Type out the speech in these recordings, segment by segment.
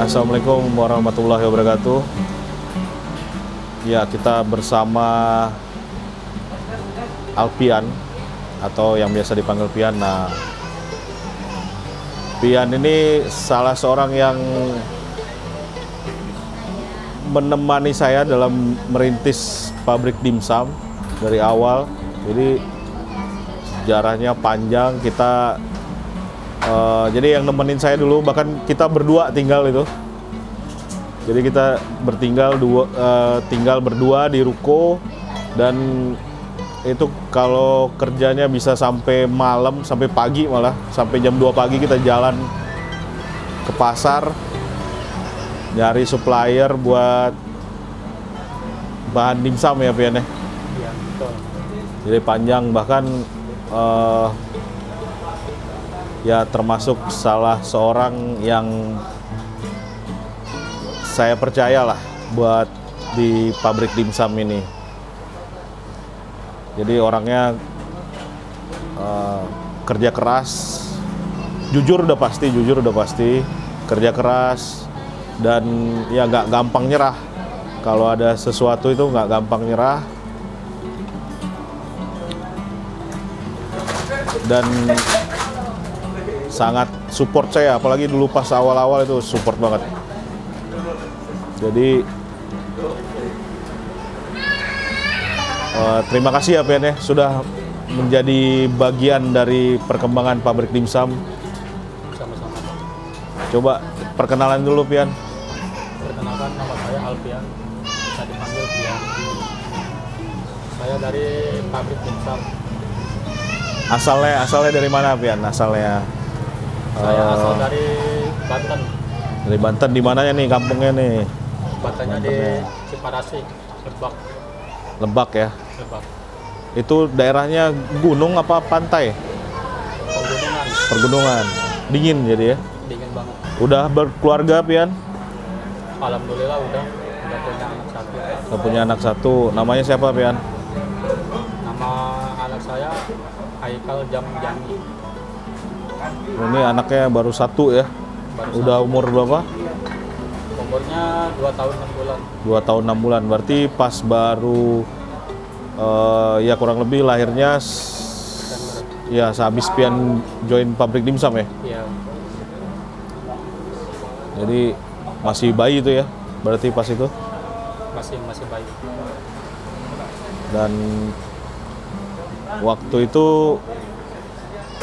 Ya, assalamualaikum warahmatullahi wabarakatuh. Ya, kita bersama Alpian atau yang biasa dipanggil Pian. Nah, Pian ini salah seorang yang menemani saya dalam merintis pabrik dimsum dari awal. Jadi sejarahnya panjang. Jadi yang nemenin saya dulu, bahkan kita berdua tinggal itu. Jadi kita tinggal berdua di ruko, dan itu kalau kerjanya bisa sampai malam, sampai pagi, malah sampai jam 2 pagi kita jalan ke pasar nyari supplier buat bahan dimsum ya Pian ya. Iya, betul. Jadi panjang, bahkan ya termasuk salah seorang yang saya percayalah buat di pabrik dimsum ini. Jadi orangnya kerja keras, jujur udah pasti, kerja keras, dan ya nggak gampang nyerah. Kalau ada sesuatu itu nggak gampang nyerah, dan sangat support saya, apalagi dulu pas awal-awal itu support banget. Jadi terima kasih ya Pian ya, sudah menjadi bagian dari perkembangan pabrik dimsum. Sama-sama. Coba perkenalan dulu Pian. Perkenalkan, nama saya Alpian, bisa dipanggil Pian. Saya dari pabrik dimsum. Asalnya dari mana Pian? Asalnya? Saya asal dari Banten. Dari Banten, di mananya nih kampungnya nih? Bantennya di Ciparasi, Lebak ya. Lebak. Itu daerahnya gunung apa pantai? Pegunungan, Pergunungan. Dingin jadi ya. dingin banget. Udah berkeluarga Pian? Alhamdulillah udah punya anak satu. Udah punya anak satu. Namanya siapa Pian? Nama anak saya Haikal Jamjani. Ini anaknya baru satu ya. Udah umur berapa? Umurnya 2 tahun 6 bulan. 2 tahun 6 bulan. Berarti pas baru ya kurang lebih lahirnya ya sehabis Pian join pabrik dimsum ya. Iya, Jadi masih bayi itu ya. Berarti pas itu. masih bayi. Dan waktu itu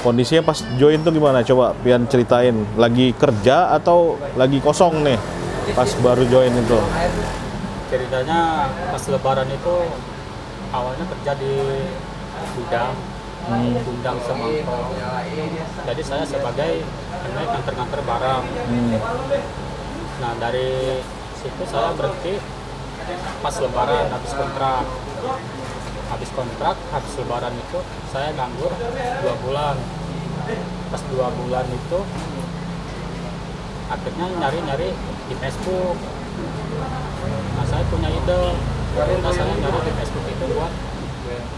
kondisinya pas join tuh gimana? Coba Pian ceritain. Lagi kerja atau lagi kosong nih pas baru join itu? Ceritanya pas lebaran itu awalnya kerja di gudang, gudang semangkok. Jadi saya sebagai nganter-nganter barang. Nah dari situ saya berhenti pas lebaran, habis kontrak. Habis lebaran itu saya nganggur 2 bulan. Pas 2 bulan itu akhirnya nyari-nyari di Facebook. Nah saya punya ide, saya nyari di Facebook itu buat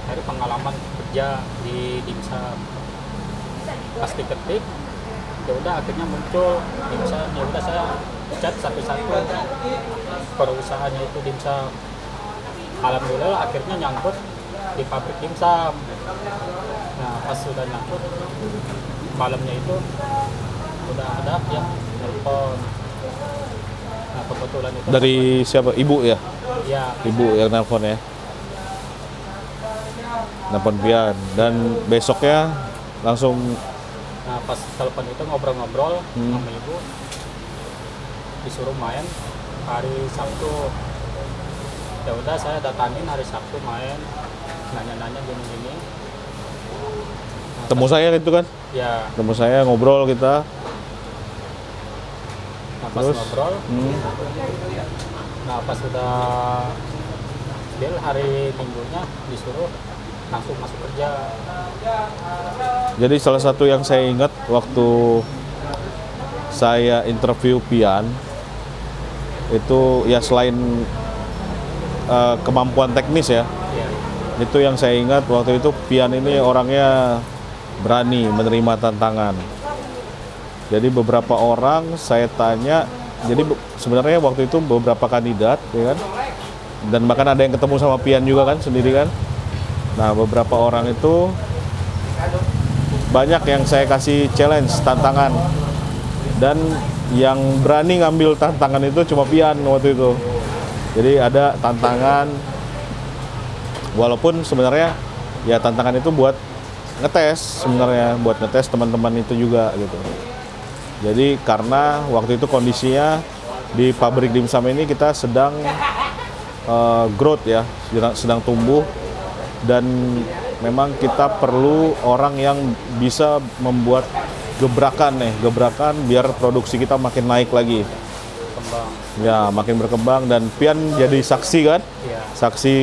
cari pengalaman kerja di dimsum. Pas diketik, ya udah akhirnya muncul dimsum. Ya udah saya chat satu-satu perusahaannya itu dimsum. Alhamdulillah akhirnya nyangkut di pabrik dimsum. Nah pas sudah nyangkut, malamnya itu udah ada yang telepon. Nah kebetulan itu Dari siapa? Ibu ya? ya, Ibu yang nelpon ya? Nelpon Pian. Dan besoknya langsung nah pas telepon itu ngobrol-ngobrol sama ibu, disuruh main hari Sabtu. Ya udah saya datangin hari Sabtu main, nanya-nanya gini-gini. Nah, temu saya itu kan? ya, Temu saya, ngobrol kita. nah pas Terus? ngobrol, nah pas sudah deal hari Minggunya disuruh langsung masuk kerja. Jadi salah satu yang saya ingat waktu saya interview Pian itu ya selain kemampuan teknis ya, Ya, itu yang saya ingat waktu itu Pian ini orangnya berani menerima tantangan. Jadi beberapa orang saya tanya Jadi sebenarnya waktu itu beberapa kandidat, ya kan, dan bahkan ada yang ketemu sama Pian juga kan sendiri kan. Nah beberapa orang itu banyak yang saya kasih challenge, tantangan, dan yang berani ngambil tantangan itu cuma Pian waktu itu. Jadi ada tantangan, walaupun sebenarnya ya tantangan itu buat ngetes sebenarnya, buat ngetes teman-teman itu juga gitu. Jadi karena waktu itu kondisinya di pabrik dimsum ini kita sedang growth ya, sedang tumbuh, dan memang kita perlu orang yang bisa membuat gebrakan biar produksi kita makin naik lagi. Kembang. Ya, makin berkembang, dan Pian jadi saksi kan? Iya. Saksi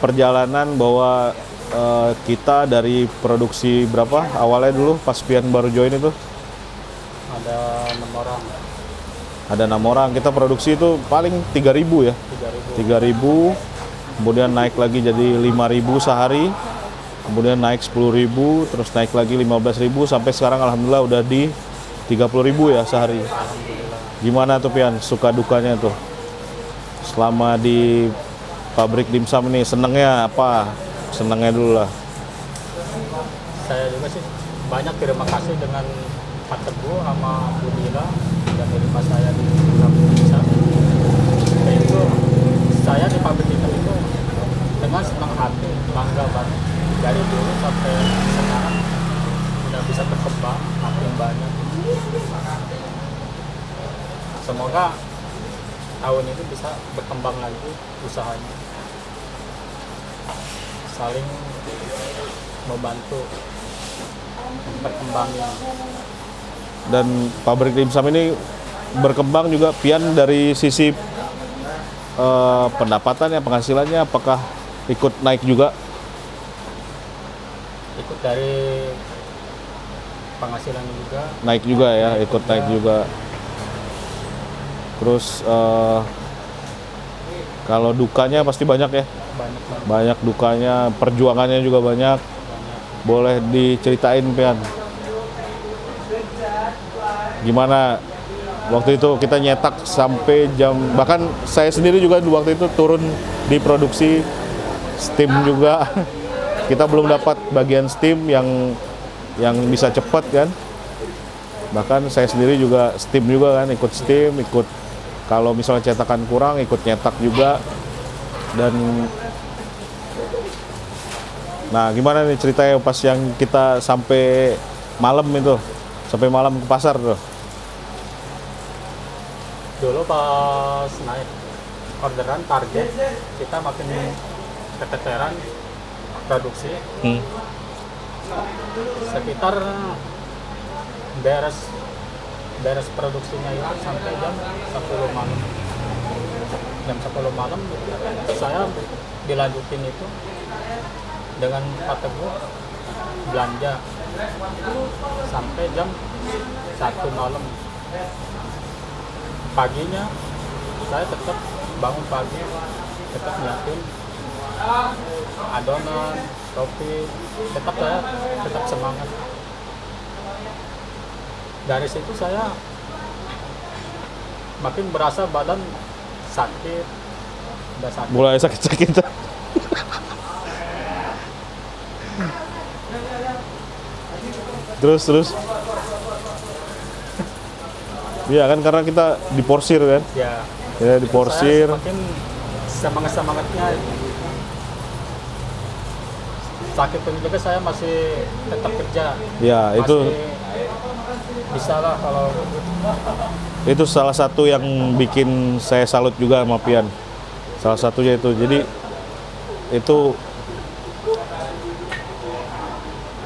perjalanan bahwa kita dari produksi berapa awalnya dulu pas Pian baru join itu? Ada 6 orang. Ada 6 orang, kita produksi itu paling 3.000 ya. 3.000, kemudian naik lagi jadi 5.000 sehari, kemudian naik 10.000, terus naik lagi 15.000, sampai sekarang alhamdulillah udah di 30.000 ya sehari. Gimana tuh Pian, suka dukanya tuh selama di pabrik dimsum ini? Senengnya apa? Senengnya dulu lah. Saya juga sih banyak terima kasih dengan Pak Teguh sama Bu Dila dan menerima saya di pabrik dimsum. Itu saya di pabrik dimsum itu dengan senang hati, bangga banget. Dari dulu sampai sekarang udah bisa berkembang makin banyak. Semoga tahun ini bisa berkembang lagi usahanya, saling membantu berkembangnya. Dan pabrik dimsum ini berkembang juga Pian dari sisi pendapatannya, penghasilannya, apakah ikut naik juga? Ikut dari penghasilan juga. Naik juga ya, ikut naik juga. Terus kalau dukanya pasti banyak ya? Banyak banget. Banyak dukanya, perjuangannya juga banyak. Boleh diceritain Pian? Gimana waktu itu kita nyetak sampai jam, bahkan saya sendiri juga waktu itu turun di produksi steam juga. Kita belum dapat bagian steam yang bisa cepat kan. Bahkan saya sendiri juga steam juga kan, ikut steam, ikut kalau misalnya cetakan kurang ikut nyetak juga. Dan nah gimana nih ceritanya pas yang kita sampai malam itu, sampai malam ke pasar tuh? Dulu pas naik orderan target kita makin keteteran produksi. Sekitar beres produksinya itu sampai jam 10 malam. Jam 10 malam saya dilanjutin itu dengan Pak Teguh belanja sampai jam 1 malam. Paginya saya tetap bangun pagi, tetap nyiapin adonan, topi, tetap semangat. Dari situ saya makin berasa badan sakit, udah sakit. Mulai sakit-sakit. Terus. Iya kan, karena kita diporsir kan? Ya diporsir. Saya semakin semangatnya. Sakit pun juga saya masih tetap kerja. Ya masih itu bisa lah kalau itu salah satu yang bikin saya salut juga sama Pian. Salah satunya itu. Jadi itu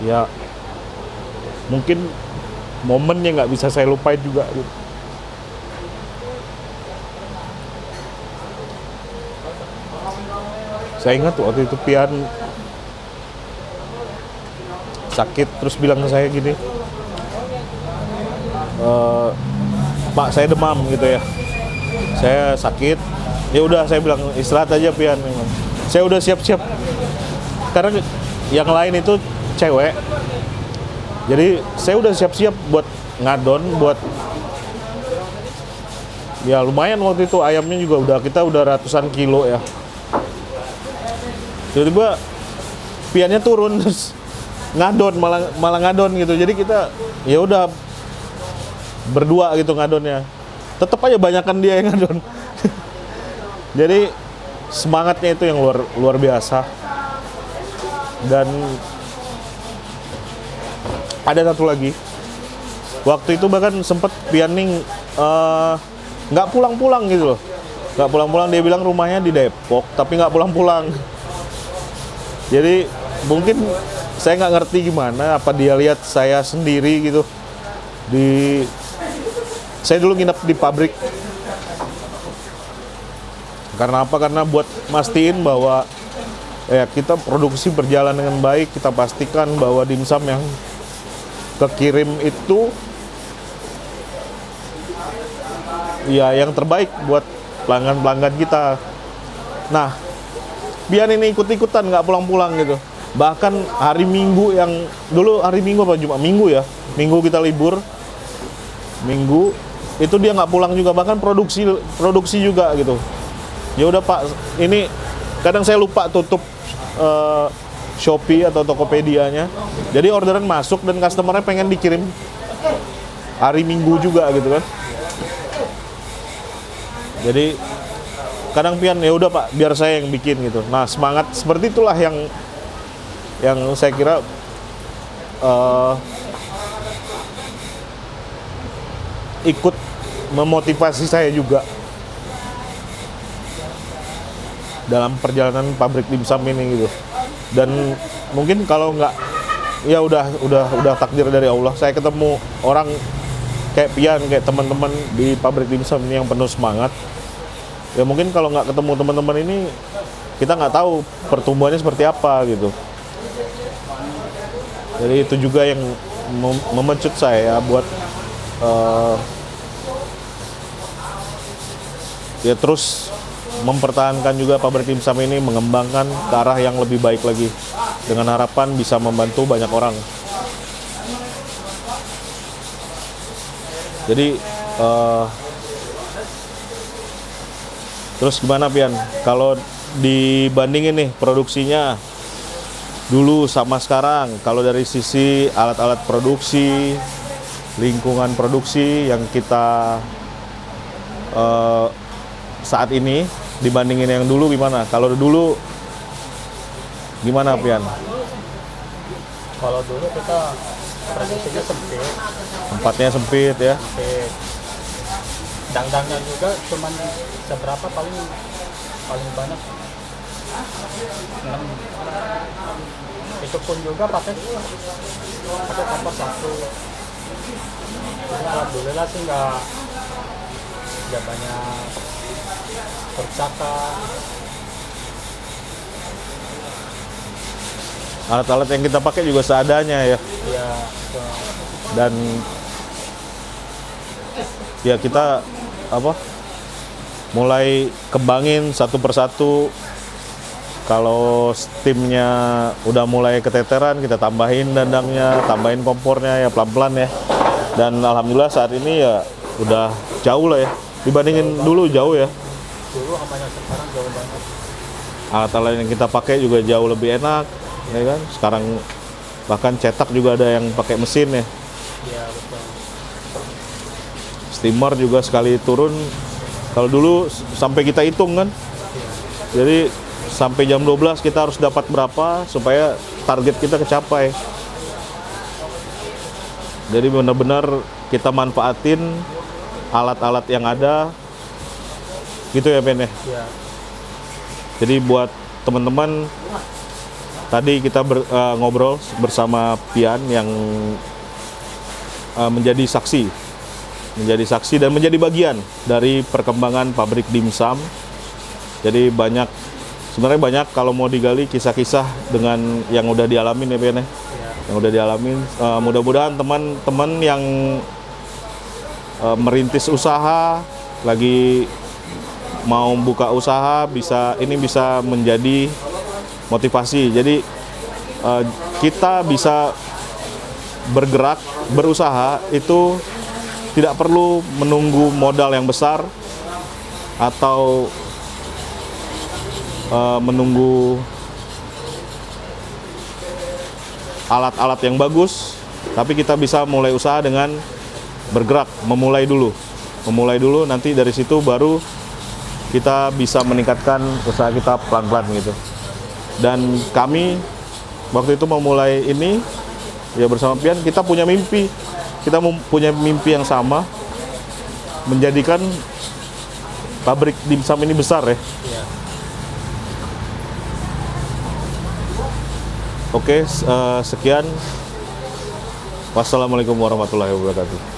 ya mungkin momen yang nggak bisa saya lupain juga gitu. Saya ingat waktu itu Pian sakit terus bilang ke saya gini, Pak saya demam gitu ya, saya sakit. Ya udah saya bilang istirahat aja Pian. Saya udah siap-siap karena yang lain itu cewek, jadi saya udah siap-siap buat ngadon, buat ya lumayan waktu itu ayamnya juga kita udah ratusan kilo ya. Tiba-tiba piannya turun terus ngadon, malah ngadon gitu. Jadi kita ya udah berdua gitu ngadonnya. Tetap aja banyakan dia yang ngadon. Jadi semangatnya itu yang luar biasa. Dan ada satu lagi. Waktu itu bahkan sempet Pianing nggak pulang-pulang gitu loh. Nggak pulang-pulang, dia bilang rumahnya di Depok, tapi nggak pulang-pulang. Jadi mungkin saya nggak ngerti gimana, apa dia lihat saya sendiri gitu. Saya dulu nginep di pabrik. Karena apa? Karena buat mastiin bahwa ya kita produksi berjalan dengan baik, kita pastikan bahwa dimsum yang kekirim itu ya yang terbaik buat pelanggan-pelanggan kita. Nah, Pian ini ikut-ikutan nggak pulang-pulang gitu. Bahkan hari Minggu yang dulu hari Minggu apa Jumat? Minggu ya. Minggu kita libur. Minggu itu dia nggak pulang juga, bahkan produksi juga gitu. Ya udah Pak, ini kadang saya lupa tutup Shopee atau Tokopedia-nya. Jadi orderan masuk dan customer-nya pengen dikirim hari Minggu juga gitu kan. Jadi kadang Pian ya udah Pak, biar saya yang bikin gitu. Nah, semangat seperti itulah yang saya kira ikut memotivasi saya juga dalam perjalanan pabrik dimsum ini gitu. Dan mungkin kalau nggak, ya udah takdir dari Allah, saya ketemu orang kayak Pian, kayak teman-teman di pabrik dimsum ini yang penuh semangat. Ya mungkin kalau nggak ketemu teman-teman ini, kita nggak tahu pertumbuhannya seperti apa gitu. Jadi itu juga yang memecut saya buat ya terus mempertahankan juga pabrik dimsum ini, mengembangkan ke arah yang lebih baik lagi dengan harapan bisa membantu banyak orang. Jadi terus gimana Pian? Kalau dibandingin nih produksinya dulu sama sekarang, kalau dari sisi alat-alat produksi, lingkungan produksi yang kita saat ini dibandingin yang dulu gimana? Kalau dulu gimana Pian? Kalau dulu kita produksinya sempit. Tempatnya sempit ya. Sempit. Dangdangnya juga cuman seberapa, paling banyak 6. Itu pun juga pakai kompor 1. Jadi alhamdulillah sih nggak banyak kerusakan. Alat-alat yang kita pakai juga seadanya ya. Iya. Dan ya kita mulai kembangin satu persatu. Kalau steamnya udah mulai keteteran, kita tambahin dandangnya, tambahin kompornya ya pelan-pelan ya. Dan alhamdulillah saat ini ya udah jauh lah ya, dibandingin dulu jauh ya. Dulu sama yang sekarang jauh banget. Alat-alat yang kita pakai juga jauh lebih enak, ya kan. Sekarang bahkan cetak juga ada yang pakai mesin ya. Iya betul. Steamer juga sekali turun, kalau dulu sampai kita hitung kan. Jadi sampai jam 12 kita harus dapat berapa supaya target kita kecapai. Jadi benar-benar kita manfaatin alat-alat yang ada gitu ya Ben ya. Iya. Jadi buat teman-teman, tadi kita ngobrol bersama Pian yang menjadi saksi dan menjadi bagian dari perkembangan pabrik dimsum. Jadi sebenarnya banyak kalau mau digali kisah-kisah dengan yang udah dialamin ya Pian ya. Yang udah dialamin. Mudah-mudahan teman-teman yang merintis usaha, lagi mau buka usaha, bisa menjadi motivasi. Jadi kita bisa bergerak, berusaha itu tidak perlu menunggu modal yang besar, atau menunggu alat-alat yang bagus, tapi kita bisa mulai usaha dengan bergerak, memulai dulu, nanti dari situ baru kita bisa meningkatkan usaha kita pelan-pelan gitu. Dan kami waktu itu memulai ini ya bersama Pian, kita punya mimpi yang sama, menjadikan pabrik dimsum ini besar ya. Iya. Oke, sekian. Wassalamualaikum warahmatullahi wabarakatuh.